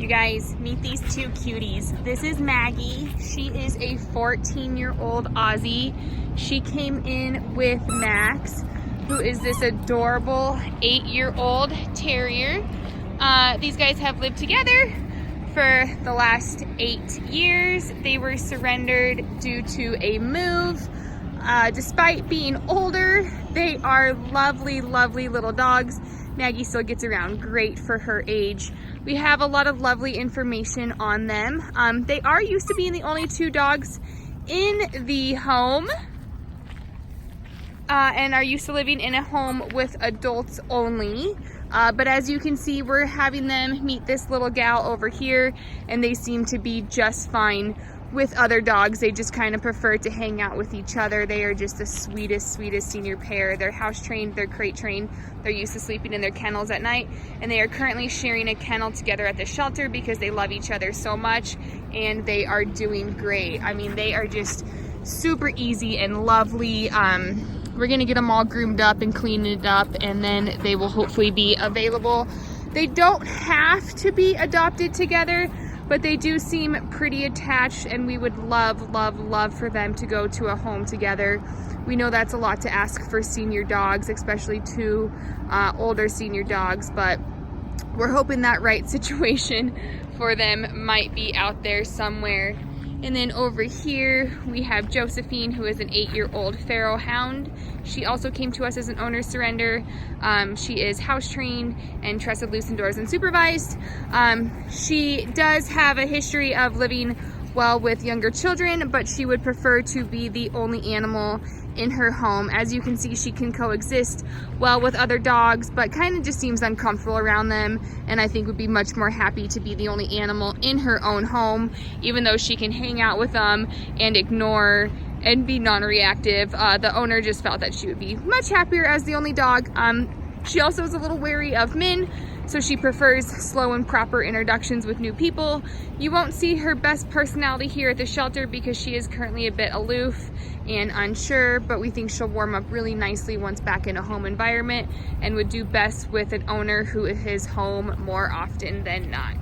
You guys, meet these two cuties. This is Maggie. She is a 14-year-old Aussie. She came in with Max, who is this adorable 8-year-old terrier. These guys have lived together for the last 8 years. They were surrendered due to a move. Despite being older, they are lovely, lovely little dogs. Maggie still gets around great for her age. We have a lot of lovely information on them. They are used to being the only 2 dogs in the home and are used to living in a home with adults only. But as you can see, we're having them meet this little gal over here, and they seem to be just fine with other dogs. They just kind of prefer to hang out with each other. They are just the sweetest, sweetest senior pair. They're house trained, they're crate trained, they're used to sleeping in their kennels at night, and they are currently sharing a kennel together at the shelter because they love each other so much, and they are doing great. I mean, they are just super easy and lovely. We're gonna get them all groomed up and cleaned up, and then they will hopefully be available. They don't have to be adopted together, but they do seem pretty attached, and we would love, love, love for them to go to a home together. We know that's a lot to ask for senior dogs, especially 2 older senior dogs, but we're hoping that right situation for them might be out there somewhere. And then over here, we have Josephine, who is an 8-year-old Pharaoh Hound. She also came to us as an owner surrender. She is house trained and trusted, loose indoors, and supervised. She does have a history of living well with younger children, but she would prefer to be the only animal in her home. As you can see, she can coexist well with other dogs, but kind of just seems uncomfortable around them, and I think would be much more happy to be the only animal in her own home, even though she can hang out with them and ignore and be non-reactive. The owner just felt that she would be much happier as the only dog. She also is a little wary of men, so she prefers slow and proper introductions with new people. You won't see her best personality here at the shelter because she is currently a bit aloof and unsure, but we think she'll warm up really nicely once back in a home environment and would do best with an owner who is home more often than not.